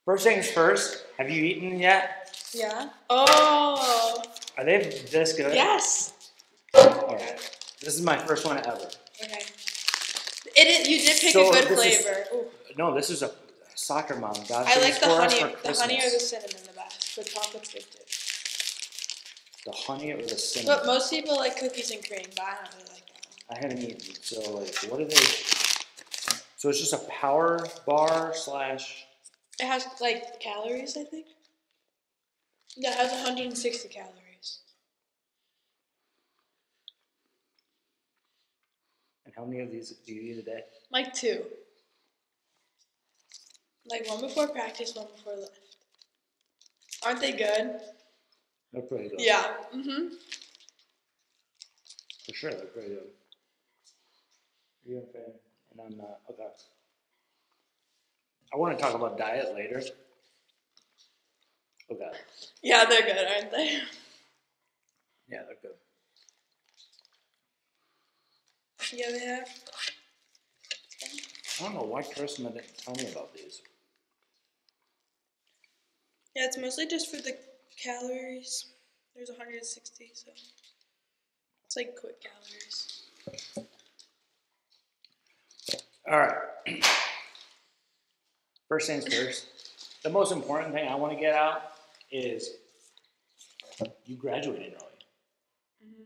First things first, have you eaten yet? Yeah. Oh. Are they this good? Yes. Alright. This is my first one ever. Okay. You did pick a good flavor. No, this is a soccer mom. God, I like the honey or the cinnamon the best. The chocolate's good too. The honey or the cinnamon? But most people like cookies and cream, but I don't really like that one. I haven't eaten. So, like, what are they? So it's just a power bar slash. It has like calories, I think. Yeah, it has 160 calories. And how many of these do you eat a day? Like 2. Like 1 before practice, 1 before lift. Aren't they good? They're pretty good. Yeah. Mhm. For sure, they're pretty good. You're a fan, and I'm not. Okay. I want to talk about diet later. Okay. Yeah, they're good, aren't they? Yeah, they're good. Yeah, they have. I don't know why Kirsten didn't tell me about these. Yeah, it's mostly just for the calories. There's 160, so it's like quick calories. All right. First things first. The most important thing I want to get out is you graduated early. Mm-hmm.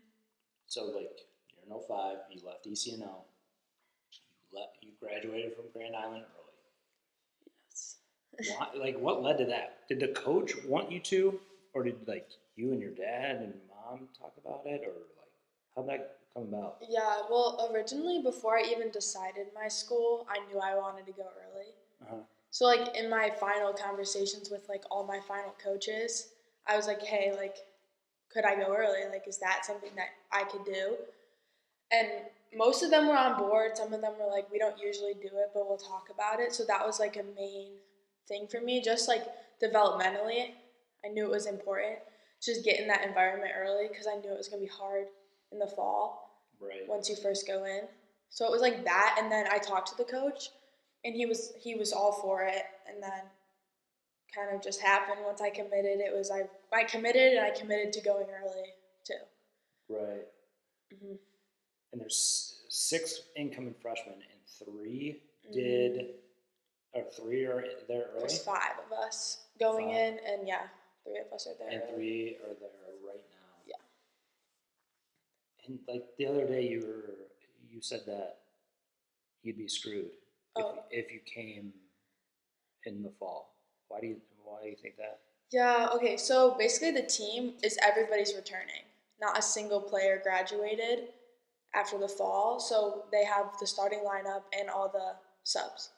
So, like, you're in 05, you left ECNO. You graduated from Grand Island early. Yes. What led to that? Did the coach want you to? Or did, like, you and your dad and mom talk about it? Or, like, how'd that come about? Yeah, well, originally, before I even decided my school, I knew I wanted to go early. Uh-huh. So, like, in my final conversations with, like, all my final coaches, I was like, hey, like, could I go early? Like, is that something that I could do? And most of them were on board. Some of them were like, we don't usually do it, but we'll talk about it. So that was, like, a main thing for me. Just, like, developmentally, I knew it was important. Just get in that environment early because I knew it was going to be hard in the fall. Right. Once you first go in. So it was like that. And then I talked to the coach. And he was all for it, and then kind of just happened once I committed. It was I committed, and I committed to going early too. Right. Mm-hmm. And there's 6 incoming freshmen, and 3 3 are there early. There's 5 of us going in, and 3 of us are there. And 3 are there right now. Yeah. And like the other day, you said that you'd be screwed. If you came in the fall. Why do you think that? Yeah, okay, so basically the team is everybody's returning. Not a single player graduated after the fall, so they have the starting lineup and all the subs.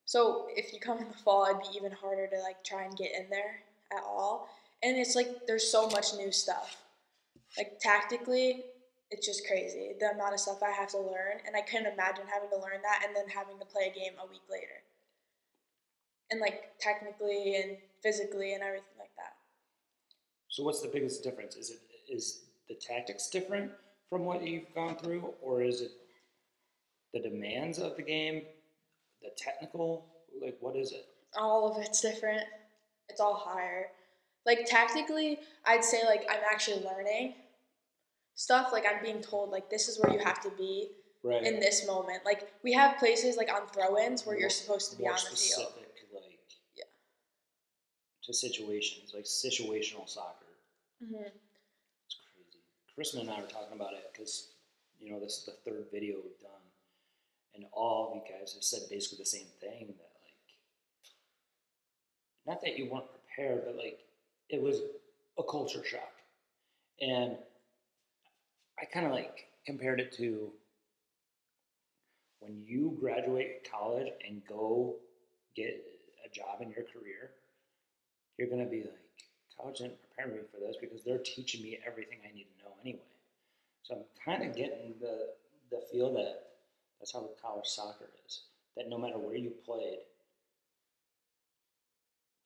So if you come in the fall, it'd be even harder to like try and get in there at all. And it's like there's so much new stuff. Like tactically, it's just crazy, the amount of stuff I have to learn, and I couldn't imagine having to learn that and then having to play a game a week later. And like technically and physically and everything like that. So what's the biggest difference? Is the tactics different from what you've gone through, or is it the demands of the game, the technical? Like, what is it? All of it's different. It's all higher. Like tactically, I'd say like I'm actually learning stuff. Like I'm being told like this is where you have to be in this moment. Like we have places like on throw-ins where you're supposed to be on the field. To situations, like situational soccer. Mm-hmm. It's crazy. Kristen and I were talking about it because, this is the 3rd video we've done. And all of you guys have said basically the same thing, that, like, not that you weren't prepared, but, like, it was a culture shock. And I kind of, like, compared it to when you graduate college and go get a job in your career, you're going to be like, college didn't prepare me for this because they're teaching me everything I need to know anyway. So I'm kind of getting the feel that that's how college soccer is. That no matter where you played,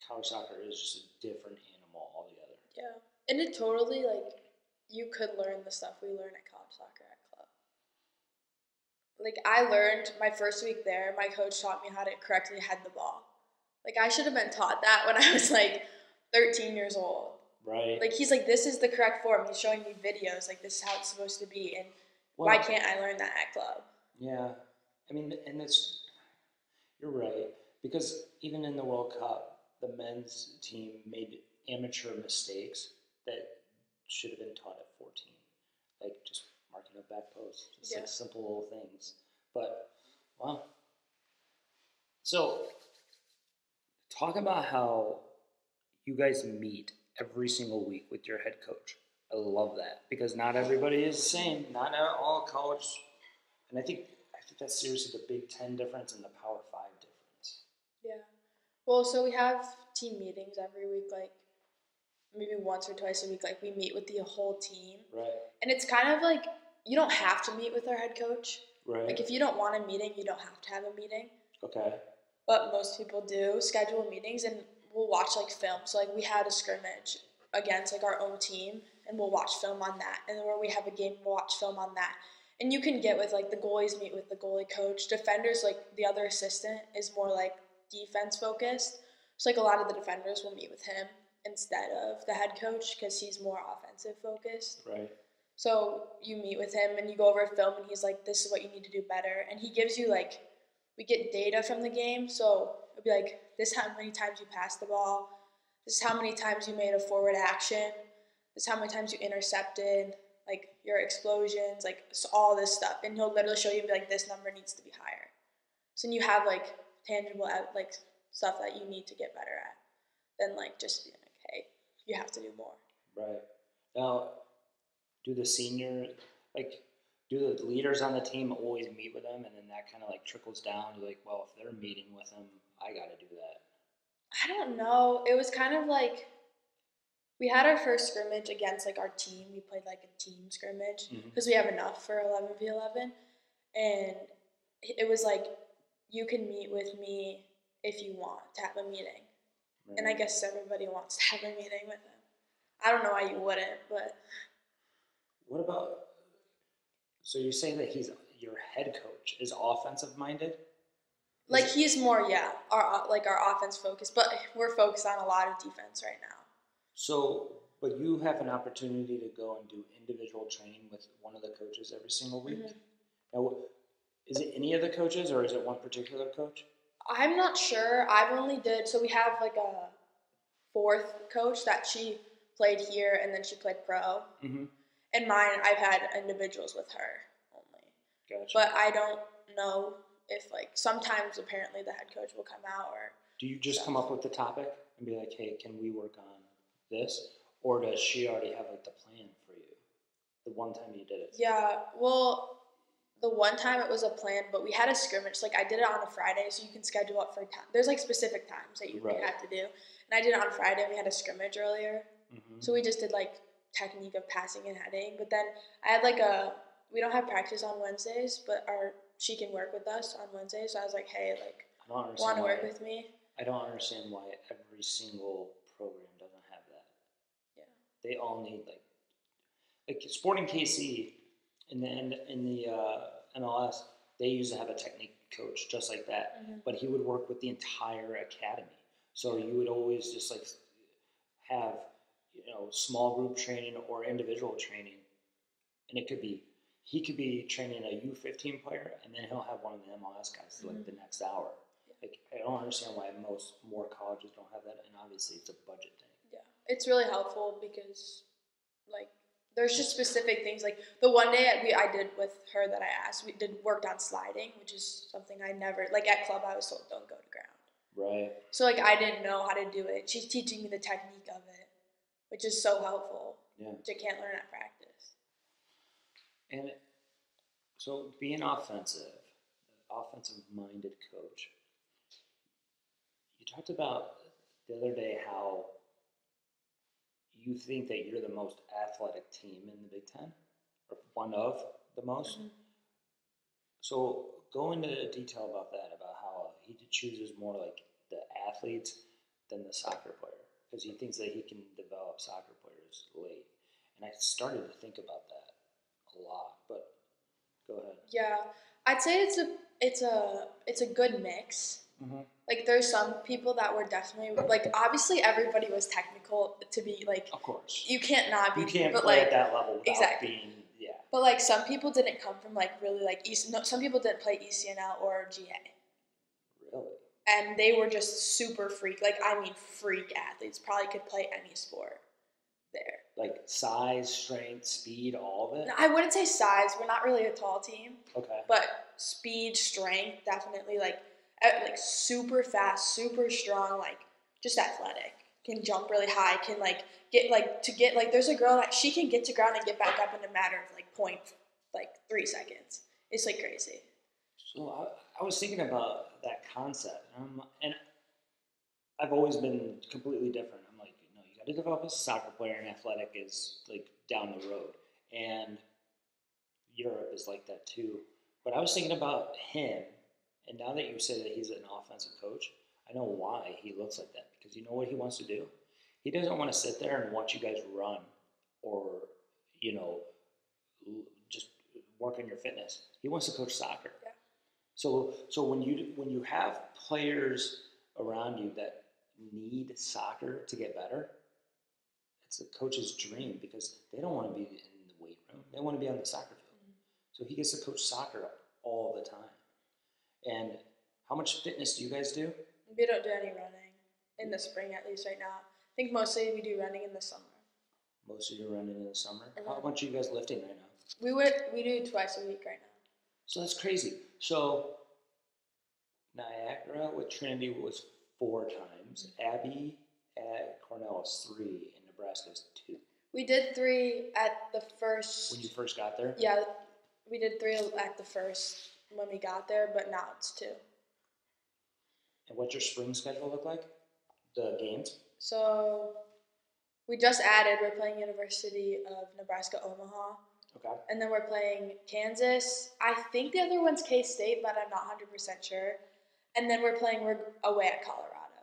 college soccer is just a different animal altogether. Yeah. And it totally, like, you could learn the stuff we learn at college soccer at club. Like, I learned my first week there, my coach taught me how to correctly head the ball. Like, I should have been taught that when I was, like, 13 years old. Right. Like, he's like, this is the correct form. He's showing me videos. Like, this is how it's supposed to be. And why can't I learn that at club? Yeah. I mean, and you're right. Because even in the World Cup, the men's team made amateur mistakes that should have been taught at 14. Like just marking up back posts. Just like simple little things. But, wow. So, talk about how you guys meet every single week with your head coach. I love that because not everybody is the same. Not all college, and I think that's seriously the Big Ten difference and the Power 5 difference. Yeah. Well, so we have team meetings every week, like maybe once or twice a week. Like we meet with the whole team. Right. And it's kind of like you don't have to meet with our head coach. Right. Like if you don't want a meeting, you don't have to have a meeting. Okay. But most people do schedule meetings, and we'll watch like film. So like we had a scrimmage against like our own team, and we'll watch film on that. And then where we have a game, we'll watch film on that. And you can get with like the goalies meet with the goalie coach. Defenders, like the other assistant, is more like defense focused. So like a lot of the defenders will meet with him instead of the head coach because he's more offensive focused. Right. So you meet with him and you go over film, and he's like, this is what you need to do better. And he gives you like, we get data from the game. So it'll be like, this is how many times you passed the ball. This is how many times you made a forward action. This is how many times you intercepted, like your explosions, like so all this stuff. And he'll literally show you and be like, this number needs to be higher. So then you have like tangible like stuff that you need to get better at than like just being like, hey, you have to do more. Right. Now, do the leaders on the team always meet with them, and then that kind of like trickles down to like, well, if they're meeting with them, I got to do that? I don't know. It was kind of like we had our first scrimmage against like our team. We played like a team scrimmage because we have enough for 11v11, and it was like you can meet with me if you want to have a meeting. Right. And I guess everybody wants to have a meeting with him. I don't know why you wouldn't, but what about? So you're saying that he's your head coach is offensive minded? Like he's more, our offense focused, but we're focused on a lot of defense right now. So, but you have an opportunity to go and do individual training with one of the coaches every single week. Now, is it any of the coaches or is it one particular coach? I'm not sure. So we have like a fourth coach that she played here and then she played pro. And mine, I've had individuals with her only. Gotcha. But I don't know if like sometimes apparently the head coach will come out or. Do you just come up with the topic and be like, hey, can we work on this? Or does she already have like the plan for you? The one time you did it. Yeah, well, the one time it was a plan, but we had a scrimmage. Like I did it on a Friday, so you can schedule up for time. There's like specific times that you have to do. And I did it on Friday. We had a scrimmage earlier. So we just did like technique of passing and heading. But then I had like we don't have practice on Wednesdays, but she can work with us on Wednesdays. So I was like, hey, like, want to work with me? I don't understand why every single program doesn't have that. Yeah. They all need like Sporting KC in the MLS. They used to have a technique coach just like that, but he would work with the entire academy. So you would always just like have small group training or individual training, and it could be he could be training a U15 player, and then he'll have one of the MLS guys like the next hour. Like I don't understand why more colleges don't have that, and obviously it's a budget thing. Yeah, it's really helpful because like there's just specific things. Like the one day I did with her that I asked, we worked on sliding, which is something I never like at club. I was told don't go to ground. Right. So like I didn't know how to do it. She's teaching me the technique of it, which is so helpful. Yeah. Which I can't learn at practice. And so being offensive-minded coach, you talked about the other day how you think that you're the most athletic team in the Big Ten, or one of the most. So go into detail about that, about how he chooses more like the athletes than the soccer player, because he thinks that he can develop soccer players late. And I started to think about that a lot, but go ahead. Yeah, I'd say it's a good mix Like there's some people that were definitely like obviously everybody was technical to be like. Of course. You can't not be. You can't but play like, at that level without exactly. being But like some people didn't come from like really like some people didn't play ECNL or GA. Really? And they were just super freak, like I mean freak athletes. Probably could play any sport there. Like size, strength, speed, all of it? No, I wouldn't say size. We're not really a tall team. Okay. But speed, strength, definitely like super fast, super strong, like just athletic. Can jump really high. Can like get there's a girl that she can get to ground and get back up in a matter of like 3 seconds. It's like crazy. So I was thinking about that concept, and I've always been completely different. I'm like, no, you got to develop as a soccer player, and athletic is like down the road, and Europe is like that too. But I was thinking about him, and now that you say that he's an offensive coach, I know why he looks like that, because you know what he wants to do? He doesn't want to sit there and watch you guys run or, just work on your fitness. He wants to coach soccer. Yeah. So when you have players around you that need soccer to get better, it's a coach's dream, because they don't want to be in the weight room. They want to be on the soccer field. So he gets to coach soccer all the time. And how much fitness do you guys do? We don't do any running in the spring, at least right now. I think mostly we do running in the summer. Most of you running in the summer. How much are you guys lifting right now? We do twice a week right now. So that's crazy. So Niagara with Trinity was 4 times. Abby at Cornell is 3, and Nebraska is 2. We did 3 at the first. When you first got there? Yeah, we did 3 at the first when we got there, but now it's 2. And what's your spring schedule look like? The games? So we just added, we're playing University of Nebraska Omaha. Okay. And then we're playing Kansas. I think the other one's K-State, but I'm not 100% sure. And then we're away at Colorado.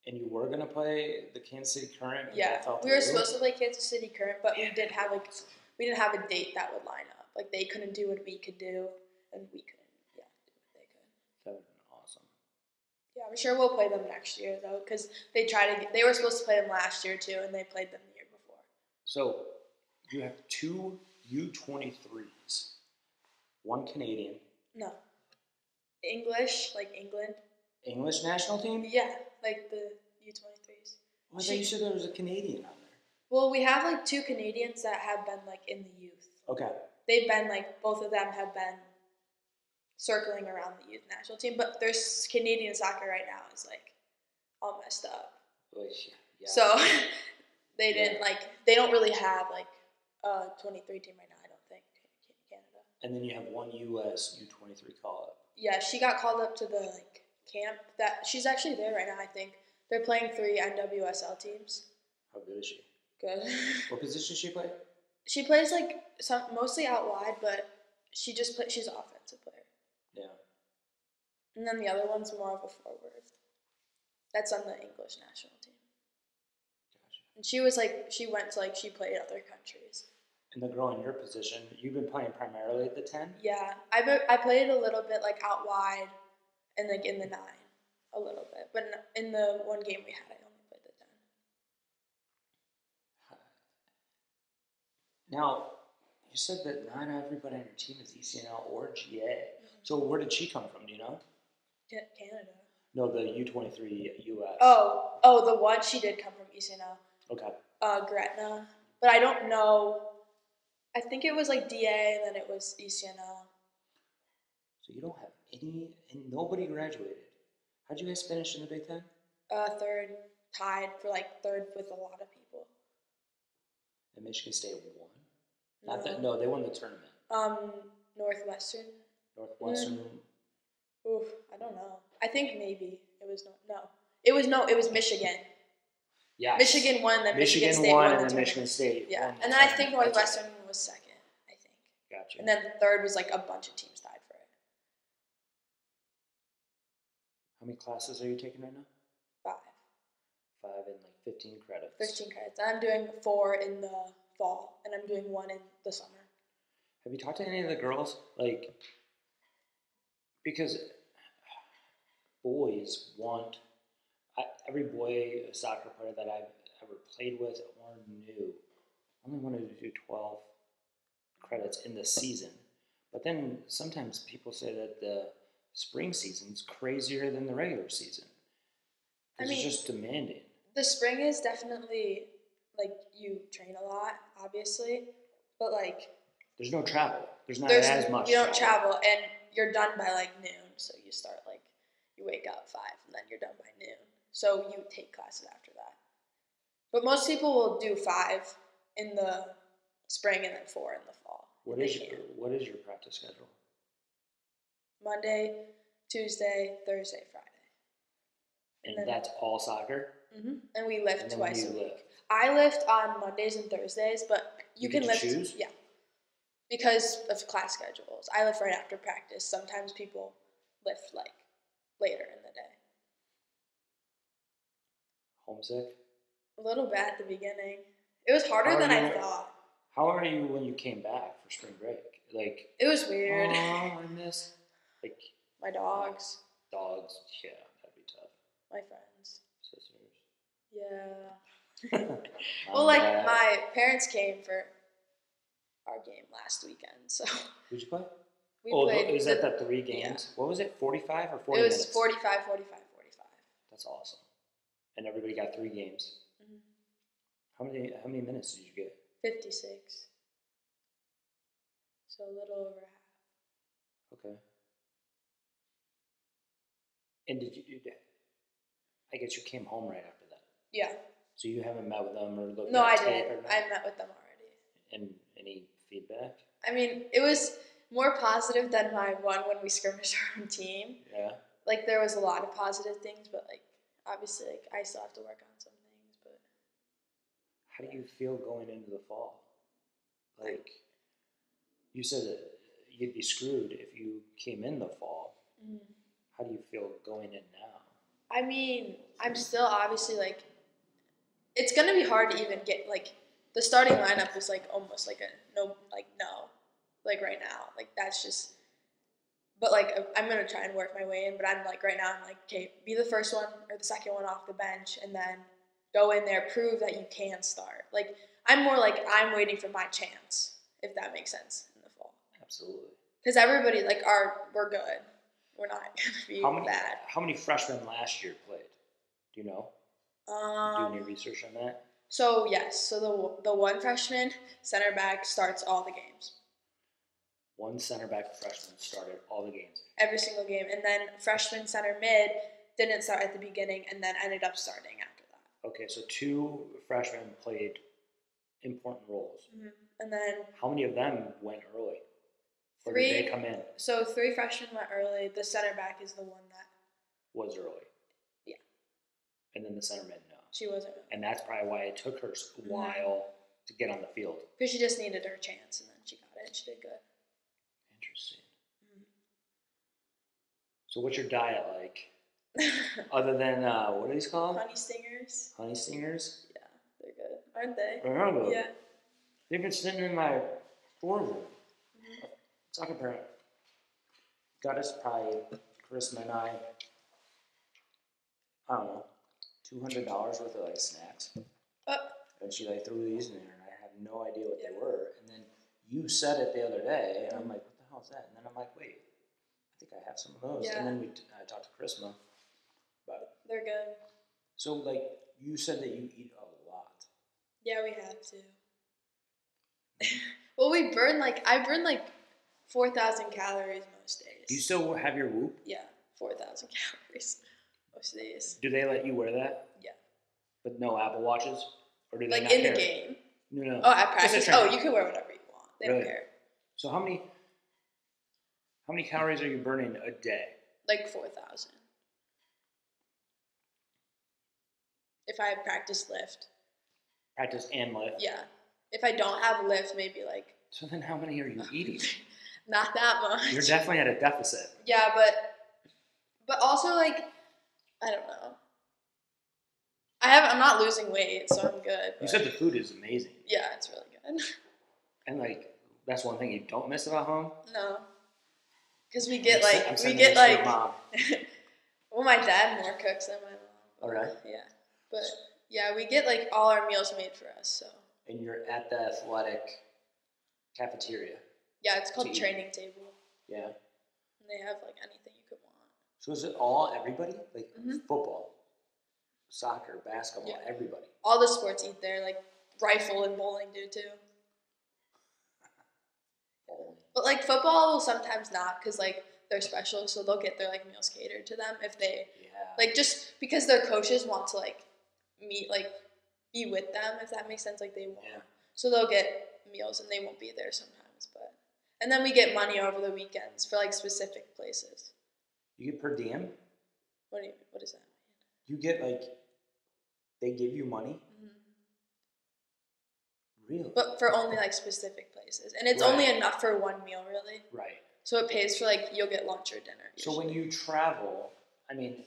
And you were going to play the Kansas City Current? Yeah, we were supposed to play Kansas City Current, but we didn't have a date that would line up. Like they couldn't do what we could do, and we couldn't do what they could. That would have been awesome. Yeah, I'm sure we'll play them next year though, because they were supposed to play them last year too, and they played them the year before. So you have 2 U23s, 1 Canadian. No. English, like England. English national team? Yeah, like the U23s. Well, I thought you said there was a Canadian on there. Well, we have like 2 Canadians that have been like in the youth. Okay. They've been like, both of them have been circling around the youth national team, but their Canadian soccer right now is like all messed up. Yeah. So they they don't really have like a 23 team right now, I don't think, in Canada. And then you have 1 U.S. U23 call-up. Yeah, she got called up to the camp that she's actually there right now, I think. They're playing 3 NWSL teams. How good is she? Good. What position does she play? She plays like mostly out wide, but she's an offensive player. Yeah. And then the other one's more of a forward. That's on the English national team. Gotcha. And she played other countries. And the girl in your position, you've been playing primarily at the 10? Yeah, I played a little bit like out wide and like in the 9 a little bit, but in the one game we had, I only played the 10. Now, you said that not everybody on your team is ECNL or GA. Mm-hmm. So where did she come from? Do you know? Canada. No, the U23 US. Oh, the one she did come from ECNL. Okay. Gretna, but I don't know. I think it was like DA and then it was ECNL. So you don't have any, and nobody graduated. How'd you guys finish in the Big Ten? 3rd, tied for like 3rd with a lot of people. And Michigan State won? No, they won the tournament. Northwestern. Northwestern. Oof, I don't know. I think maybe it was it was Michigan. Yeah. Michigan won, then Michigan State won, won and the then tournament. Michigan State yeah. won. And then I think Northwestern was 2nd, I think. Gotcha. And then 3rd was like a bunch of teams tied for it. How many classes are you taking right now? 5. 5 and like 15 credits. 15 credits. I'm doing 4 in the fall, and I'm doing 1 in the summer. Have you talked to any of the girls? Like, because boys want every boy soccer player that I've ever played with or knew only wanted to do 12 credits in the season. But then sometimes people say that the spring season's crazier than the regular season. It's just demanding. The spring is definitely, like, you train a lot, obviously, but, like... There's no travel. There's not as much You don't travel, and you're done by, like, noon. So you start, like, you wake up 5, and then you're done by noon. So you take classes after that. But most people will do 5 in the spring and then 4 in the fall. What is your practice schedule? Monday, Tuesday, Thursday, Friday. And that's all soccer? Mm-hmm. And we lift twice a week. Lift? I lift on Mondays and Thursdays, but you can lift. Choose? Yeah. Because of class schedules. I lift right after practice. Sometimes people lift like later in the day. Homesick? A little bit at the beginning. It was harder than I thought. How are you when you came back for spring break? Like, it was weird. Oh, I miss like my dogs. Dogs, yeah, that'd be tough. My friends. Sisters. Yeah. Well, like my parents came for our game last weekend, so. Who'd you play? We played. Was that the 3 games? Yeah. What was it? 45 or 40 minutes? It was 45, 45, 45. That's awesome. And everybody got 3 games. Mm-hmm. How many minutes did you get? 56. So a little over half. Okay. And I guess you came home right after that. Yeah. So you haven't met with them or looked No, at I tape did. or not? I met with them already. And any feedback? I mean, it was more positive than my one when we scrimmaged our own team. Yeah. Like, there was a lot of positive things, but, like, obviously, like, I still have to work on some things, but... How do you feel going into the fall? Like, you said that you'd be screwed if you came in the fall. Mm. How do you feel going in now? I mean, I'm still obviously, like... It's going to be hard to even get, like... The starting lineup is, like, almost like no. Like, right now. Like, that's just... But, like, I'm going to try and work my way in. But I'm, like, right now, I'm like, okay, be the first one or the second one off the bench. And then go in there, prove that you can start. Like, I'm more like, I'm waiting for my chance, if that makes sense, in the fall. Absolutely. Because everybody, like, we're good. We're not going to be bad. How many freshmen last year played? Do you know? Do any research on that? So, yes. So, the one freshman center back starts all the games. One center back freshman started all the games. Every single game. And then freshman center mid didn't start at the beginning and then ended up starting after that. Okay, so 2 freshmen played important roles. Mm-hmm. And then... How many of them went early? Or 3, did they come in? So 3 freshmen went early. The center back is the one that... Was early. Yeah. And then the center mid, no. She wasn't early. And that's probably why it took her a while to get on the field. Because she just needed her chance, and then she got it, and she did good. Interesting. Mm-hmm. So what's your diet like? Other than, what are these called? Honey stingers. Honey stingers? Yeah, they're good. Aren't they? They are good. Yeah. They've been sitting in my storage room. Mm-hmm. Soccer parent got us probably, Charisma and I don't know, $200 worth of, like, snacks. And she, like, threw these in there, and I had no idea what they were. And then you said it the other day, and I'm like, what the hell is that? And then I'm like, wait, I think I have some of those. Yeah. And then I talked to Charisma about it. They're good. So, like, you said that you eat a lot. Yeah, we have to. Well, I burn like 4,000 calories most days. Do you still have your Whoop? Yeah, 4,000 calories most days. Do they let you wear that? Yeah. But no Apple Watches? Or do they like not in care? the game? No. Oh, at practice? Oh, you can wear whatever you want. They don't care. So how many calories are you burning a day? Like 4,000. If I practice lift. Practice and lift? Yeah. If I don't have lift, maybe like... So then how many are you eating? Not that much. You're definitely at a deficit. Yeah, but also, like, I don't know. I'm not losing weight, so I'm good. You said the food is amazing. Yeah, it's really good. And, like, that's one thing you don't miss about home? No. Because we get, like, Mom. Well, my dad more cooks than my mom. All right. Yeah, but yeah, we get like all our meals made for us. So. And you're at the athletic cafeteria. Yeah, it's called Training Table. Yeah. And they have like anything you could want. So is it all everybody? Like football, soccer, basketball, everybody? All the sports eat there, like rifle and bowling do too. But like football will sometimes not because like they're special, so they'll get their like meals catered to them if they like just because their coaches want to like meet like be with them, if that makes sense. Like they won't. Yeah. So they'll get meals and they won't be there sometimes, but and then we get money over the weekends for like specific places. You get per diem? What does that mean? You get like they give you money? Really? But for only like specific places. And it's only enough for one meal really. Right. So it pays for like you'll get lunch or dinner. Usually. So when you travel, I mean,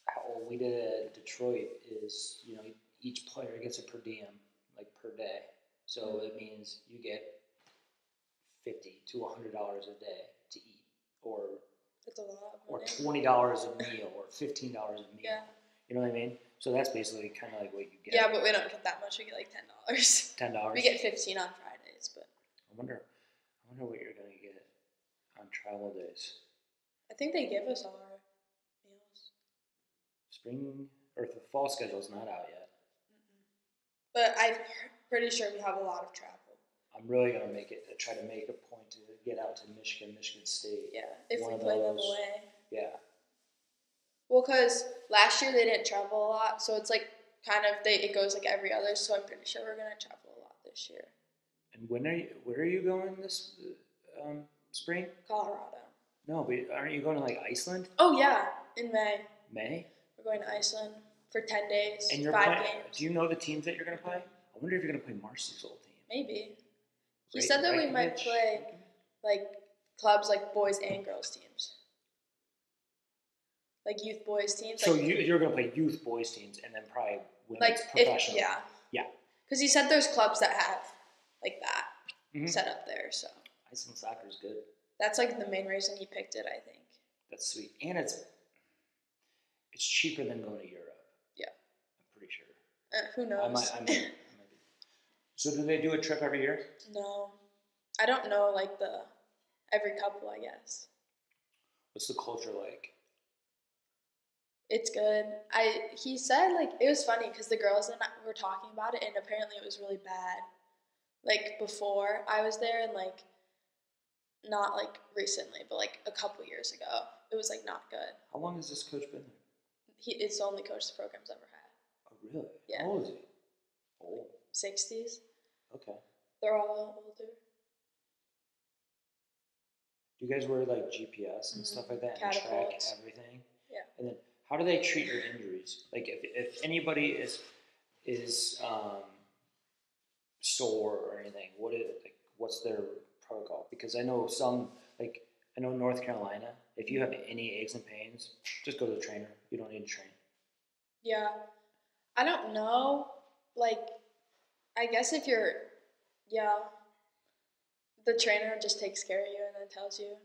how we did at Detroit is, you know, each player gets a per diem, like per day. So it means you get $50 to $100 a day to eat, or that's a lot of or money. $20 a meal, or $15 a meal. Yeah. You know what I mean? So that's basically kind of like what you get. Yeah, but we don't get that much. We get like $10. $10. We get $15 on Fridays, but I wonder what you're gonna get on travel days. I think they give us all our meals. Spring or the fall schedule's not out yet. But I'm pretty sure we have a lot of travel. I'm really gonna try to make a point to get out to Michigan State. Yeah, if we play them away. Yeah. Well, because last year they didn't travel a lot, so it's like kind of it goes like every other. So I'm pretty sure we're gonna travel a lot this year. And where are you going this spring? Colorado. No, but aren't you going to like Iceland? Oh yeah, in May. May? We're going to Iceland for 10 days. And you're 5 playing, games. do you know the teams that you're gonna play? I wonder if you're gonna play Marcy's old team. Maybe. He said that we might play like clubs like boys and girls teams. Like youth boys teams. So you're going to play youth boys teams and then probably women's like professional. Yeah. Because he said there's clubs that have like that set up there. So Iceland soccer is good. That's like the main reason he picked it, I think. That's sweet, and it's cheaper than going to Europe. Yeah, I'm pretty sure. Who knows? I might be. So do they do a trip every year? No, I don't know. Like every couple, I guess. What's the culture like? It's good. He said like it was funny because the girls and I were talking about it, and apparently it was really bad. Like before I was there, and like not like recently, but like a couple years ago, it was like not good. How long has this coach been there? It's the only coach the program's ever had. Oh really? Yeah. How old is he? Old. 60s. Okay. They're all older. Do you guys wear like GPS and stuff like that and track everything? Yeah. And then how do they treat your injuries? Like if anybody is sore or anything, what's their protocol? Because I know North Carolina, if you have any aches and pains, just go to the trainer. You don't need to train. Yeah. I don't know. Like, I guess if you're, the trainer just takes care of you and then tells you.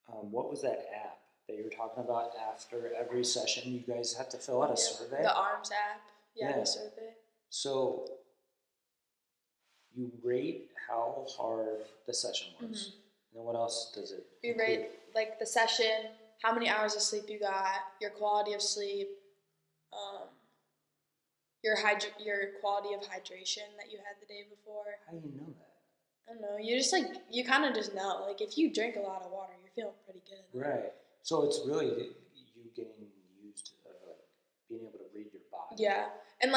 What was that app that you were talking about after every session? You guys have to fill out a survey? The ARMS app. Yeah, the survey. So you rate how hard the session was. Mm-hmm. And then what else does it include? Rate like the session, how many hours of sleep you got, your quality of sleep, your quality of hydration that you had the day before. How do you know that? I don't know. You just you kind of just know. Like if you drink a lot of water, you're feeling pretty good. Right. So it's really you getting used to being able to read your body. Yeah. And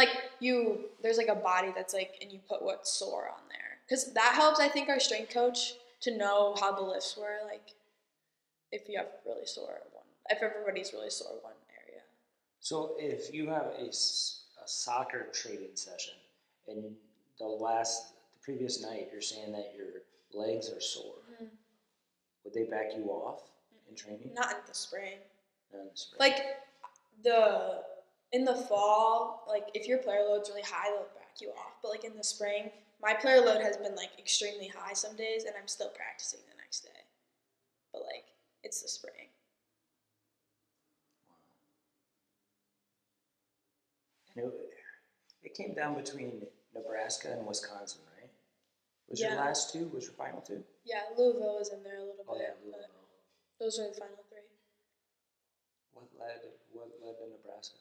there's like a body that's and you put what's sore on there. Because that helps, I think, our strength coach to know how the lifts were. Like if you have really sore if everybody's really sore one area. So if you have a soccer training session and the previous night you're saying that your legs are sore, would they back you off in training? Not in the spring. Not in the spring. Like in the fall, if your player load's really high, they'll back you off. But in the spring, my player load has been extremely high some days, and I'm still practicing the next day. But it's the spring. Wow. And it came down between Nebraska and Wisconsin, right? Was Yeah. your last two? Was your final two? Yeah, Louisville was in there a little Oh, bit, yeah, but Louisville. those were the final three. What led to Nebraska?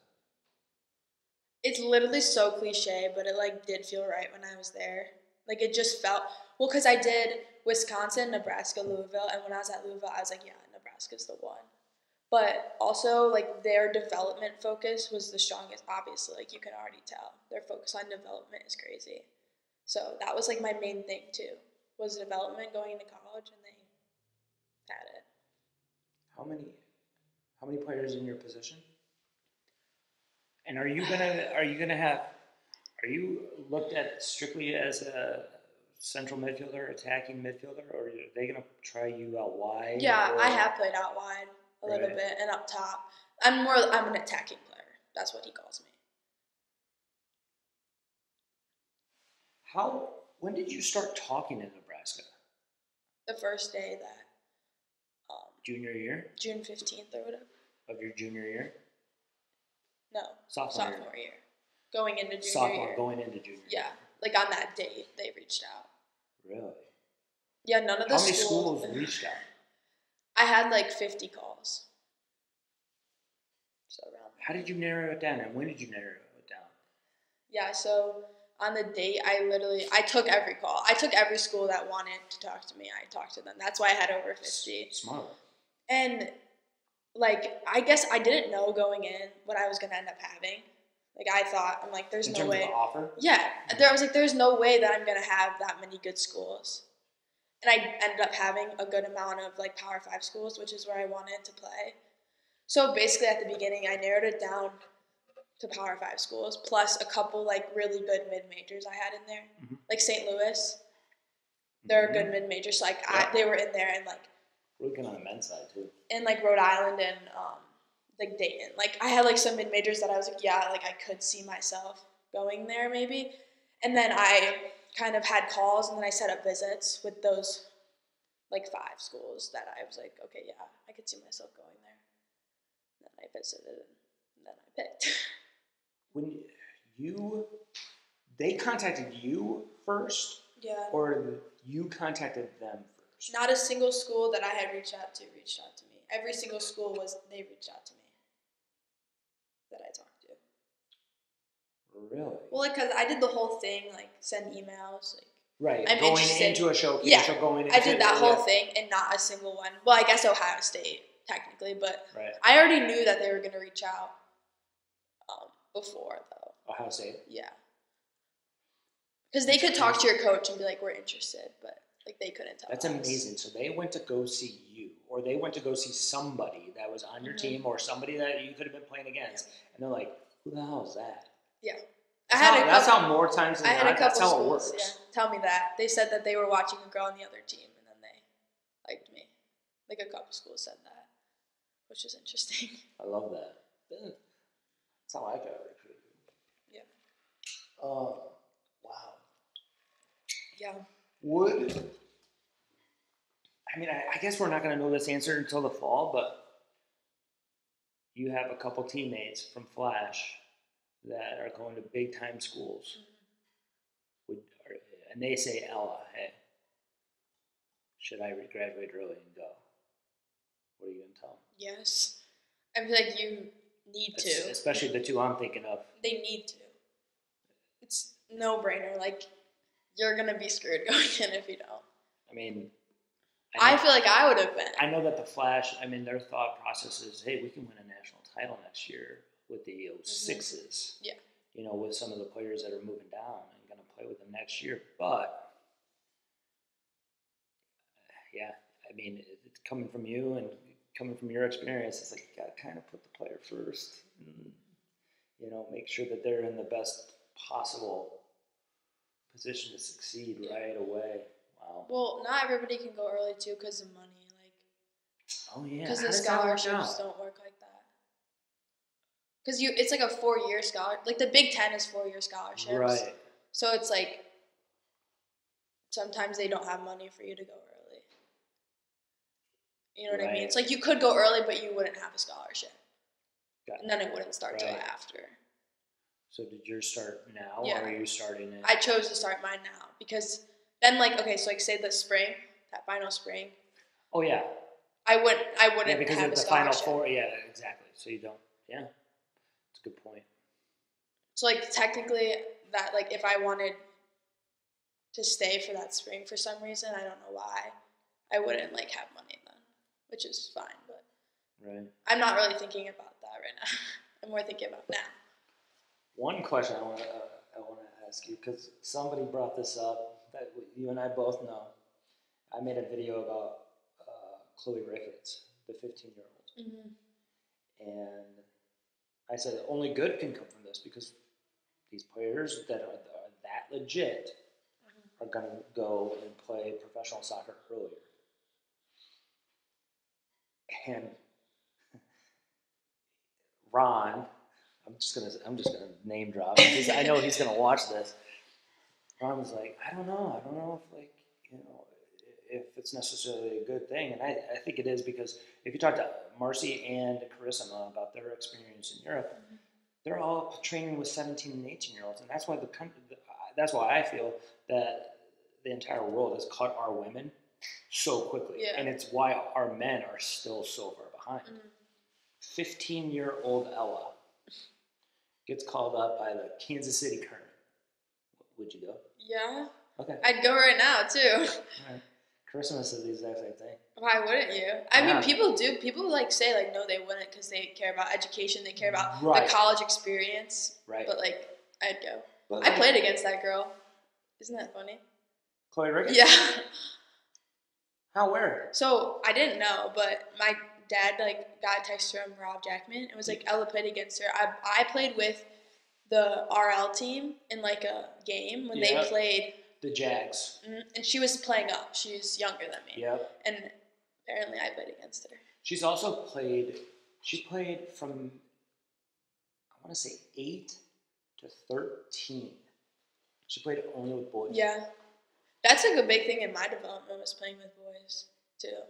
It's literally so cliche, but it like did feel right when I was there. Like it just felt well because I did Wisconsin, Nebraska, Louisville, and when I was at Louisville, I was like, yeah, Nebraska's the one. But also like their development focus was the strongest. Obviously, like you can already tell, their focus on development is crazy. So that was like my main thing too, was development going into college, and they had it. How many players in your position? And are you looked at strictly as a central midfielder, attacking midfielder, or are they gonna try you out wide? Yeah, or? I have played out wide a little Right. bit and up top. I'm an attacking player. That's what he calls me. When did you start talking in Nebraska? The first day that Junior year? June 15th or whatever. Of your junior year? No. Sophomore year. Going into junior Sophomore, year. going into junior Yeah. year. Like on that date, they reached out. Really? Yeah, none of the How many schools reached out? I had like 50 calls. So around. How did you narrow it down, and when did you narrow it down? Yeah, so on the date, I took every call. I took every school that wanted to talk to me. I talked to them. That's why I had over 50. Smart. And like, I guess I didn't know going in what I was going to end up having. Like, I'm like, there's no way. In terms of the offer? Yeah. I was like, there's no way that I'm going to have that many good schools. And I ended up having a good amount of, like, Power 5 schools, which is where I wanted to play. So basically at the beginning, I narrowed it down to Power 5 schools, plus a couple, like, really good mid-majors I had in there. Mm-hmm. Like St. Louis. They're a good mid-major. So, like, they were in there, and, like, looking on the men's side too. And like Rhode Island and like Dayton. Like I had like some mid majors that I was like, yeah, like I could see myself going there maybe. And then I kind of had calls, and then I set up visits with those like 5 schools that I was like, okay, yeah, I could see myself going there. And then I visited, and then I picked. When they contacted you first? Yeah. Or you contacted them first? Not a single school that I had reached out to me. Every single school they reached out to me that I talked to. Really? Well, like, because I did the whole thing, like, send emails, like. Right, I'm going interested. into a showcase or going into... I did that whole thing, and not a single one. Well, I guess Ohio State, technically, but right. I already knew that they were going to reach out before, though. Ohio State? Yeah. Because they could talk to your coach and be like, we're interested, but... Like, they couldn't tell That's us. Amazing. So they went to go see you, or they went to go see somebody that was on your team, or somebody that you could have been playing against, and they're like, who the hell is that? Yeah. That's how more times than not, that's how it works. Yeah, tell me that. They said that they were watching a girl on the other team, and then they liked me. Like, a couple schools said that, which is interesting. I love that. That's how I got recruited. Yeah. Wow. Yeah. I guess we're not going to know this answer until the fall, but you have a couple teammates from Flash that are going to big-time schools. And they say, Ella, hey, should I graduate early and go? What are you going to tell them? Yes. I feel like you need to. Especially the two I'm thinking of. They need to. It's no-brainer. Like, you're going to be screwed going in if you don't. I mean... I feel like I would have been. I know that the Flash, their thought process is, hey, we can win a national title next year with the 06s. Yeah. With some of the players that are moving down and going to play with them next year. But, it's coming from you and coming from your experience. It's like you got to kind of put the player first and, make sure that they're in the best possible position to succeed right away. Wow. Well, not everybody can go early, too, because of money. Oh, yeah. Because the scholarships don't work like that. Because it's like a 4-year scholarship. Like, the Big Ten is 4-year scholarships. Right. So it's like, sometimes they don't have money for you to go early. You know what I mean? It's like you could go early, but you wouldn't have a scholarship. And then it wouldn't start till after. So did yours start now, Yeah. or are you starting it? I chose to start mine now because then, like, okay, so like say the spring, that final spring. Oh yeah. I wouldn't Yeah, because have of a the Final scholarship. Four. Yeah, exactly. So you don't. Yeah, it's a good point. So like technically, that like if I wanted to stay for that spring for some reason, I don't know why, I wouldn't like have money then, which is fine. But Right. I'm not really thinking about that right now. I'm more thinking about now. One question I want to ask you, because somebody brought this up that you and I both know. I made a video about Chloe Ricketts, the 15-year-old, and I said only good can come from this because these players that are that legit are going to go and play professional soccer earlier. And Ron, I'm just gonna name drop because I know he's gonna watch this. Ron was like, I don't know if like if it's necessarily a good thing, and I think it is because if you talk to Marcy and Carissima about their experience in Europe, they're all training with 17 and 18-year-olds, and that's why that's why I feel that the entire world has cut our women so quickly, and it's why our men are still so far behind. 15-year-old Ella gets called up by the Kansas City Current. Would you go? Yeah. Okay. I'd go right now too. All right. Carissa says the exact same thing. Why wouldn't you? I mean, people do. People like say like no, they wouldn't because they care about education. They care about the college experience. Right. But like, I'd go. But, I played against that girl. Isn't that funny? Chloe Ricketts? Yeah. How? Where? So I didn't know, but my dad like got a text from Rob Jackman. It was like Ella played against her. I played with the RL team in like a game when they played the Jags, and she was playing up. She's younger than me. Yep. And apparently I played against her. She's also played. She played from I want to say 8 to 13. She played only with boys. Yeah. That's like a big thing in my development was playing with boys too.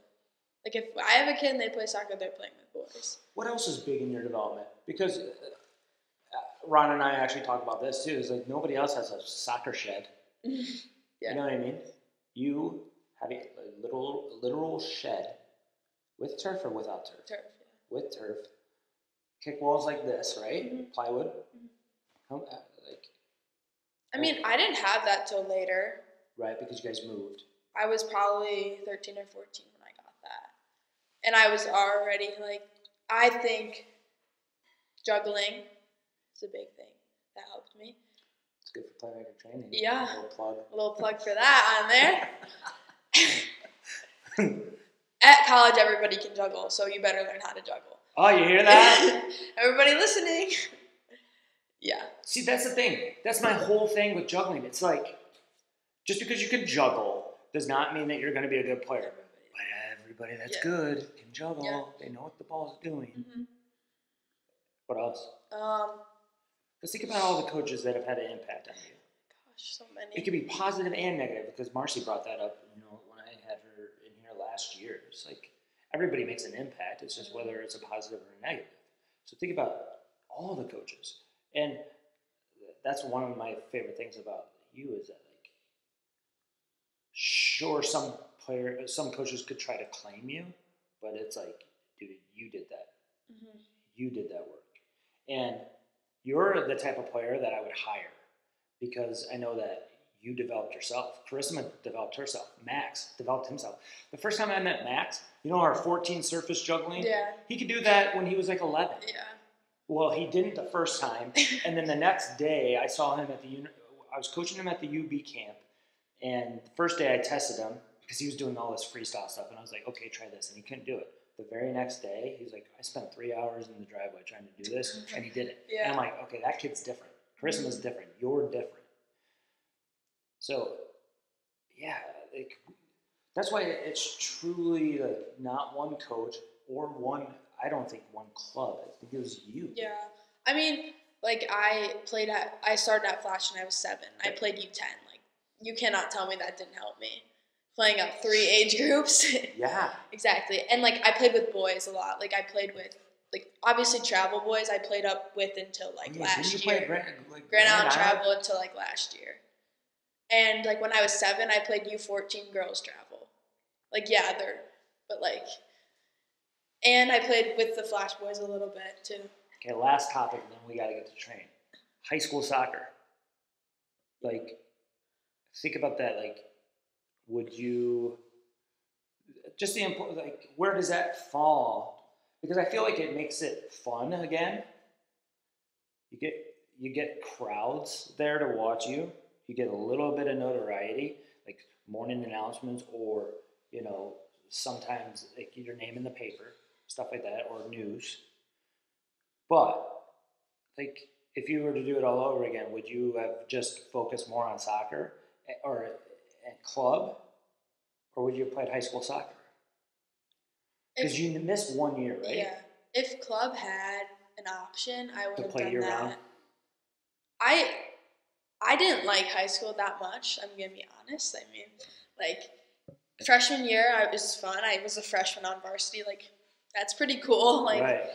Like if I have a kid and they play soccer, they're playing with boys. What else is big in your development? Because Ron and I actually talk about this too. Is like nobody else has a soccer shed. Yeah. You know what I mean? You have a literal shed with turf or without turf? Turf. Yeah. With turf. Kick walls like this, right? Plywood. I mean, I didn't have that till later. Right, because you guys moved. I was probably 13 or 14 when I got that. And I was already, like, I think juggling is a big thing. That helped me. It's good for PlayMaker Training. Yeah. A little plug for that on there. At college, everybody can juggle, so you better learn how to juggle. Oh, you hear that? Everybody listening. Yeah. See, that's the thing. That's my whole thing with juggling. It's like, just because you can juggle does not mean that you're going to be a good player. But everybody that's good can juggle. Yeah. They know what the ball's doing. What else? Let's think about all the coaches that have had an impact on you. Gosh, so many. It could be positive and negative because Marcy brought that up, when I had her in here last year. It's like everybody makes an impact. It's just whether it's a positive or a negative. So think about all the coaches. And that's one of my favorite things about you is that, like, sure, some coaches could try to claim you, but it's like, dude, you did that. You did that work. And you're the type of player that I would hire because I know that you developed yourself. Carissa developed herself. Max developed himself. The first time I met Max, our 14 surface juggling, he could do that when he was like 11. Yeah. Well, he didn't the first time, and then the next day I saw him I was coaching him at the UB camp, and the first day I tested him because he was doing all this freestyle stuff, and I was like, okay, try this, and he couldn't do it. The very next day, he's like, I spent 3 hours in the driveway trying to do this, and he did it. Yeah. And I'm like, okay, that kid's different. Charisma's different. You're different. So, yeah, that's why it's truly like not one coach or I don't think one club. I think it was you. Yeah. I mean, like I started at Flash when I was 7. I played U10. Like, you cannot tell me that didn't help me. Playing up 3 age groups. Yeah. Exactly. And like I played with boys a lot. Like I played with like obviously travel boys I played up with until like last didn't you year. play Grand Island travel until like last year. And like when I was 7, I played U14 girls travel. Like and I played with the Flash boys a little bit too. Okay, last topic, and then we got to get to train. High school soccer. Like, think about that. Like, would you just the important? Like, where does that fall? Because I feel like it makes it fun again. You get crowds there to watch you. You get a little bit of notoriety, like morning announcements, or sometimes like your name in the paper, stuff like that, or news. But like, if you were to do it all over again, would you have just focused more on soccer or at club, or would you have played high school soccer? Because you missed 1 year, right? Yeah. If club had an option, I would have done year that. round? I didn't like high school that much. I'm gonna be honest. I mean, like freshman year, it was fun. I was a freshman on varsity. Like that's pretty cool. Like, right.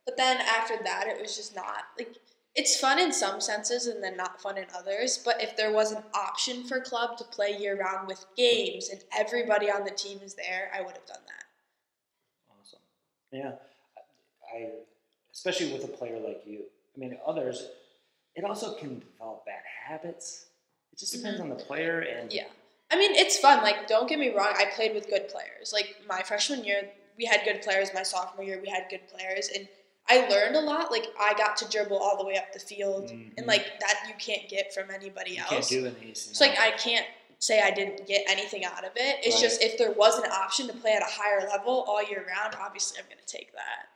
But then after that, it was just not like. It's fun in some senses and then not fun in others. But if there was an option for club to play year round with games and everybody on the team is there, I would have done that. Awesome. Yeah. I especially with a player like you. I mean, others, it also can develop bad habits. It just depends on the player. And yeah. I mean, it's fun. Like, don't get me wrong. I played with good players. Like, my freshman year, we had good players. My sophomore year, we had good players. And I learned a lot. Like, I got to dribble all the way up the field. And, like, that you can't get from anybody else. You can't do anything. So, like, I can't say I didn't get anything out of it. It's just if there was an option to play at a higher level all year round, obviously I'm going to take that.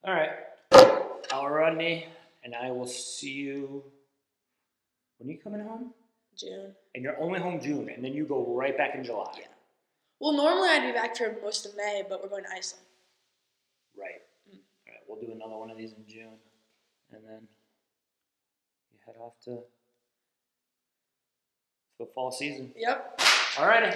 All right. I'll Rudney, and I will see you. When are you coming home? June. And you're only home June, and then you go right back in July. Yeah. Well, normally I'd be back for most of May, but we're going to Iceland. Right. All right. We'll do another one of these in June, and then you head off to the fall season. Yep. All righty.